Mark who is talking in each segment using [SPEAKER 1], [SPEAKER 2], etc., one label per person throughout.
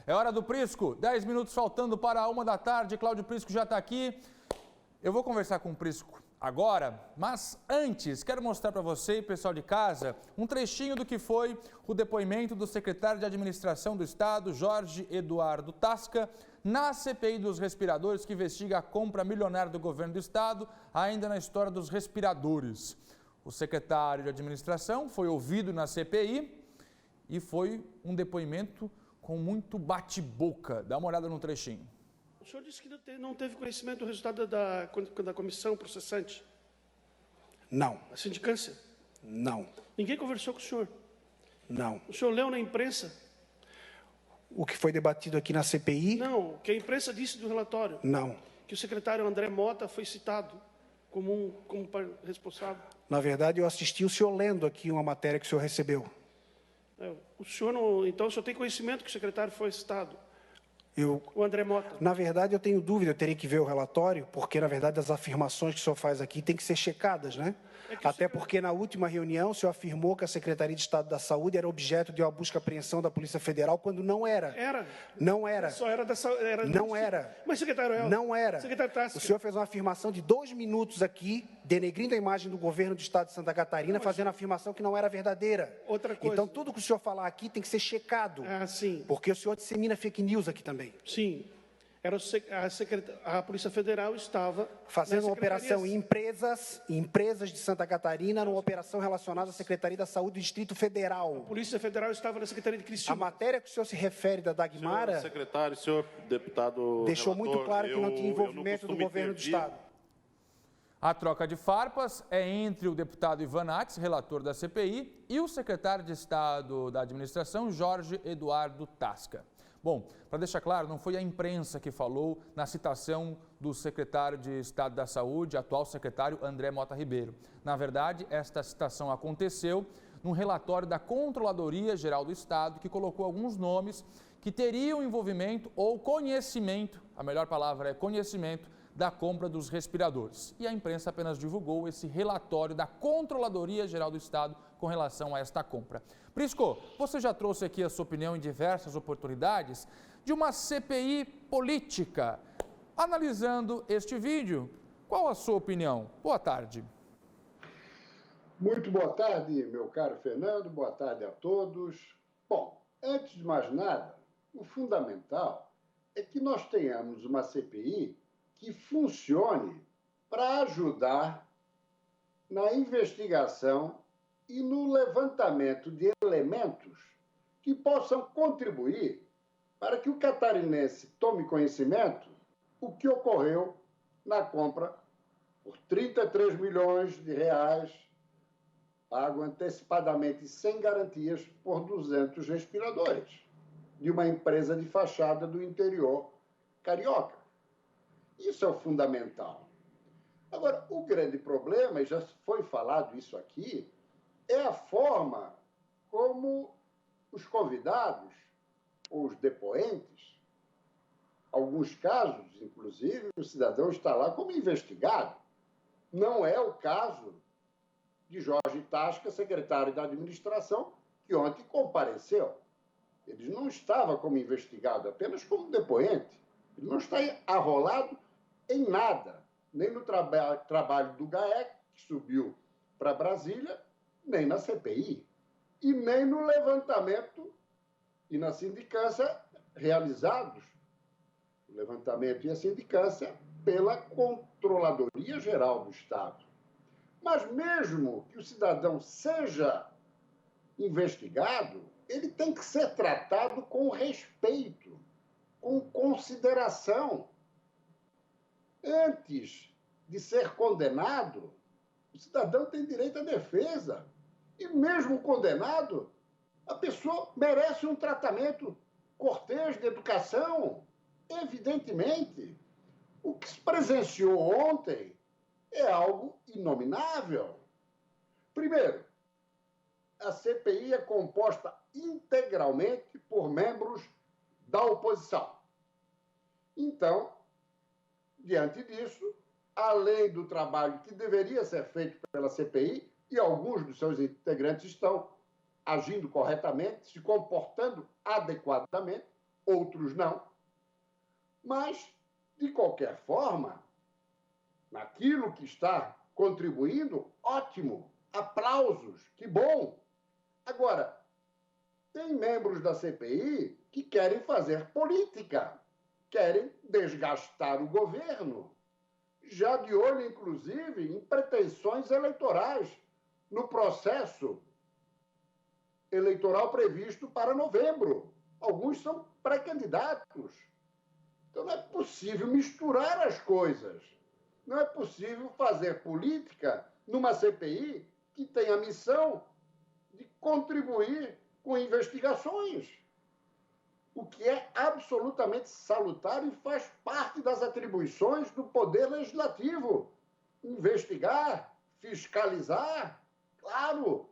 [SPEAKER 1] É hora do Prisco, 10 minutos faltando para a 1 da tarde, Cláudio Prisco já está aqui. Eu vou conversar com o Prisco agora, mas antes quero mostrar para você e pessoal de casa um trechinho do que foi o depoimento do secretário de Administração do Estado, Jorge Eduardo Tasca, na CPI dos respiradores que investiga a compra milionária do governo do Estado, ainda na história dos respiradores. O secretário de Administração foi ouvido na CPI e foi um depoimento com muito bate-boca. Dá uma olhada no trechinho.
[SPEAKER 2] O senhor disse que não teve conhecimento do resultado da comissão processante?
[SPEAKER 3] Não.
[SPEAKER 2] A sindicância?
[SPEAKER 3] Não.
[SPEAKER 2] Ninguém conversou com o senhor?
[SPEAKER 3] Não.
[SPEAKER 2] O senhor leu na imprensa?
[SPEAKER 3] O que foi debatido aqui na CPI?
[SPEAKER 2] Não. O que a imprensa disse do relatório?
[SPEAKER 3] Não.
[SPEAKER 2] Que o secretário André Mota foi citado como responsável?
[SPEAKER 3] Na verdade, eu assisti o senhor lendo aqui uma matéria que o senhor recebeu.
[SPEAKER 2] O senhor não, então o senhor tem conhecimento que o secretário foi citado? O André Mota.
[SPEAKER 3] Na verdade, eu tenho dúvida, eu teria que ver o relatório, porque, na verdade, as afirmações que o senhor faz aqui têm que ser checadas, né? Até porque, na última reunião, o senhor afirmou que a Secretaria de Estado da Saúde era objeto de uma busca e apreensão da Polícia Federal, quando não era.
[SPEAKER 2] Era.
[SPEAKER 3] Não era.
[SPEAKER 2] Só era da saúde.
[SPEAKER 3] Não era.
[SPEAKER 2] Mas, secretário,
[SPEAKER 3] não era.
[SPEAKER 2] Secretário Tasca.
[SPEAKER 3] O senhor fez uma afirmação de 2 minutos aqui, denegrindo a imagem do governo do Estado de Santa Catarina, fazendo afirmação que não era verdadeira.
[SPEAKER 2] Outra coisa.
[SPEAKER 3] Então, tudo que o senhor falar aqui tem que ser checado.
[SPEAKER 2] Ah, sim.
[SPEAKER 3] Porque o senhor dissemina fake news aqui também.
[SPEAKER 2] Sim. A Polícia Federal estava
[SPEAKER 3] fazendo uma operação em empresas de Santa Catarina, numa operação relacionada à Secretaria da Saúde do Distrito Federal.
[SPEAKER 2] A Polícia Federal estava na Secretaria de Criciúma.
[SPEAKER 3] A matéria que o senhor se refere da Dagmara...
[SPEAKER 4] Senhor secretário, senhor deputado...
[SPEAKER 3] Deixou
[SPEAKER 4] relator,
[SPEAKER 3] muito claro que não tinha envolvimento do governo do Estado.
[SPEAKER 1] A troca de farpas é entre o deputado Ivan Nats, relator da CPI, e o secretário de Estado da Administração, Jorge Eduardo Tasca. Bom, para deixar claro, não foi a imprensa que falou na citação do secretário de Estado da Saúde, atual secretário André Mota Ribeiro. Na verdade, esta citação aconteceu num relatório da Controladoria Geral do Estado, que colocou alguns nomes que teriam envolvimento ou conhecimento, a melhor palavra é conhecimento, da compra dos respiradores. E a imprensa apenas divulgou esse relatório da Controladoria Geral do Estado com relação a esta compra. Prisco, você já trouxe aqui a sua opinião em diversas oportunidades de uma CPI política. Analisando este vídeo, qual a sua opinião? Boa tarde.
[SPEAKER 5] Muito boa tarde, meu caro Fernando, boa tarde a todos. Bom, antes de mais nada, o fundamental é que nós tenhamos uma CPI que funcione para ajudar na investigação e no levantamento de elementos que possam contribuir para que o catarinense tome conhecimento o que ocorreu na compra por 33 milhões de reais, pago antecipadamente sem garantias por 200 respiradores, de uma empresa de fachada do interior carioca. Isso é o fundamental. Agora, o grande problema, e já foi falado isso aqui, é a forma como os convidados, ou os depoentes, alguns casos, inclusive, o cidadão está lá como investigado. Não é o caso de Jorge Tasca, secretário da Administração, que ontem compareceu. Ele não estava como investigado, apenas como depoente. Ele não está arrolado em nada, nem no trabalho do GAEC, que subiu para Brasília, nem na CPI, e nem no levantamento e na sindicância realizados, o levantamento e a sindicância pela Controladoria Geral do Estado. Mas mesmo que o cidadão seja investigado, ele tem que ser tratado com respeito, com consideração. Antes de ser condenado, o cidadão tem direito à defesa. E mesmo condenado, a pessoa merece um tratamento cortês de educação. Evidentemente, o que se presenciou ontem é algo inominável. Primeiro, a CPI é composta integralmente por membros da oposição. Então, diante disso, além do trabalho que deveria ser feito pela CPI, e alguns dos seus integrantes estão agindo corretamente, se comportando adequadamente, outros não. Mas, de qualquer forma, naquilo que está contribuindo, ótimo, aplausos, que bom. Agora, tem membros da CPI que querem fazer política, querem desgastar o governo, já de olho, inclusive, em pretensões eleitorais no processo eleitoral previsto para novembro. Alguns são pré-candidatos. Então, não é possível misturar as coisas. Não é possível fazer política numa CPI que tem a missão de contribuir com investigações, o que é absolutamente salutar e faz parte das atribuições do Poder Legislativo. Investigar, fiscalizar, claro,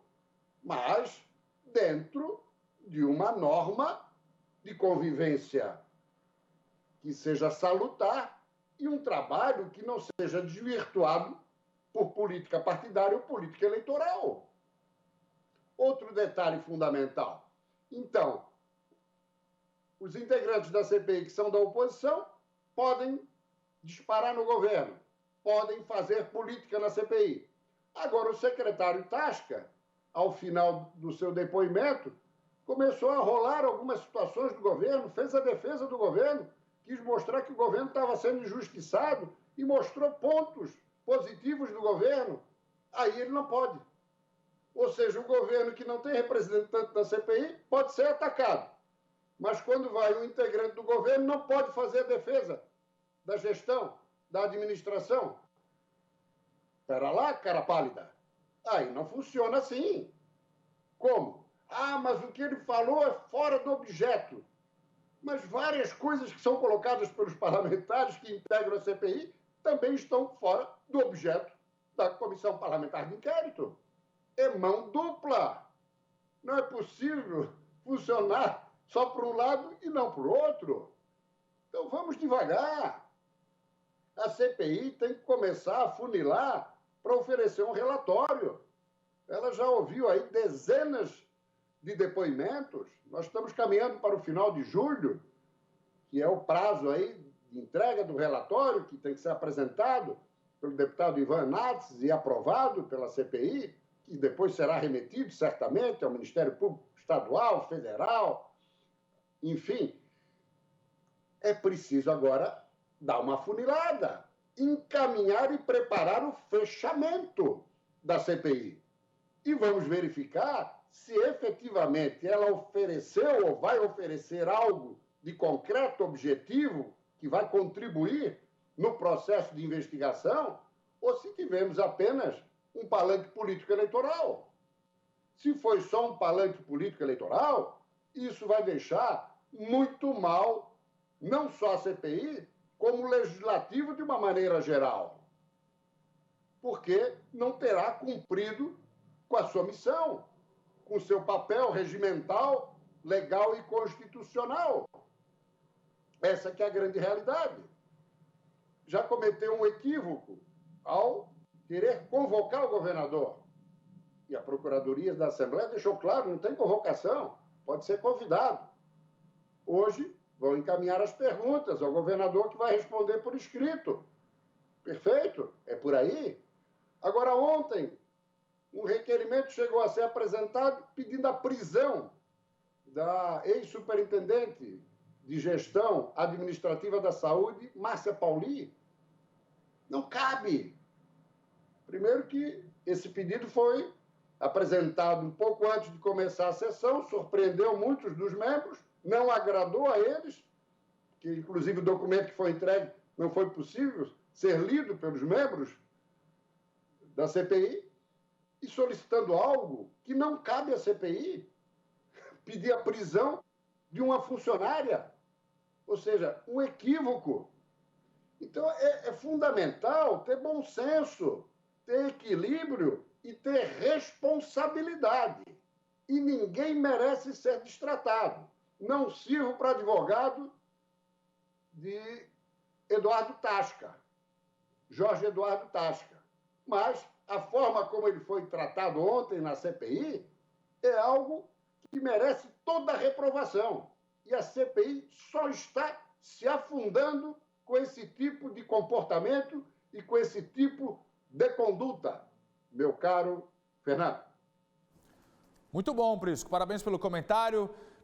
[SPEAKER 5] mas dentro de uma norma de convivência que seja salutar e um trabalho que não seja desvirtuado por política partidária ou política eleitoral. Outro detalhe fundamental. Então, os integrantes da CPI que são da oposição podem disparar no governo, podem fazer política na CPI. Agora, o secretário Tasca, ao final do seu depoimento, começou a rolar algumas situações do governo, fez a defesa do governo, quis mostrar que o governo estava sendo injustiçado e mostrou pontos positivos do governo. Aí ele não pode. Ou seja, o governo que não tem representante da CPI pode ser atacado. Mas quando vai um integrante do governo, não pode fazer a defesa da gestão, da administração. Espera lá, cara pálida. Aí não funciona assim. Como? Ah, mas o que ele falou é fora do objeto. Mas várias coisas que são colocadas pelos parlamentares que integram a CPI também estão fora do objeto da Comissão Parlamentar de Inquérito. É mão dupla. Não é possível funcionar só por um lado e não por outro. Então vamos devagar. A CPI tem que começar a funilar para oferecer um relatório. Ela já ouviu aí dezenas de depoimentos. Nós estamos caminhando para o final de julho, que é o prazo aí de entrega do relatório, que tem que ser apresentado pelo deputado Ivan Nats e aprovado pela CPI, que depois será remetido, certamente, ao Ministério Público Estadual, Federal, enfim. É preciso agora dar uma funilada, encaminhar e preparar o fechamento da CPI. E vamos verificar se efetivamente ela ofereceu ou vai oferecer algo de concreto, objetivo, que vai contribuir no processo de investigação, ou se tivemos apenas um palanque político-eleitoral. Se foi só um palanque político-eleitoral, isso vai deixar muito mal, não só a CPI, como o Legislativo de uma maneira geral. Porque não terá cumprido com a sua missão, com o seu papel regimental, legal e constitucional. Essa que é a grande realidade. Já cometeu um equívoco ao querer convocar o governador. E a Procuradoria da Assembleia deixou claro, não tem convocação, pode ser convidado. Hoje vão encaminhar as perguntas ao governador, que vai responder por escrito. Perfeito? É por aí. Agora, ontem, um requerimento chegou a ser apresentado pedindo a prisão da ex-superintendente de gestão administrativa da saúde, Márcia Pauli. Não cabe. Primeiro que esse pedido foi apresentado um pouco antes de começar a sessão, surpreendeu muitos dos membros, não agradou a eles, que inclusive o documento que foi entregue não foi possível ser lido pelos membros da CPI, e solicitando algo que não cabe à CPI, pedir a prisão de uma funcionária, ou seja, um equívoco. Então, é fundamental ter bom senso, ter equilíbrio e ter responsabilidade. E ninguém merece ser destratado. Não sirvo para advogado de Eduardo Tasca, Jorge Eduardo Tasca. Mas a forma como ele foi tratado ontem na CPI é algo que merece toda a reprovação. e a CPI só está se afundando com esse tipo de comportamento e com esse tipo de conduta, meu caro Fernando.
[SPEAKER 1] Muito bom, Prisco. Parabéns pelo comentário.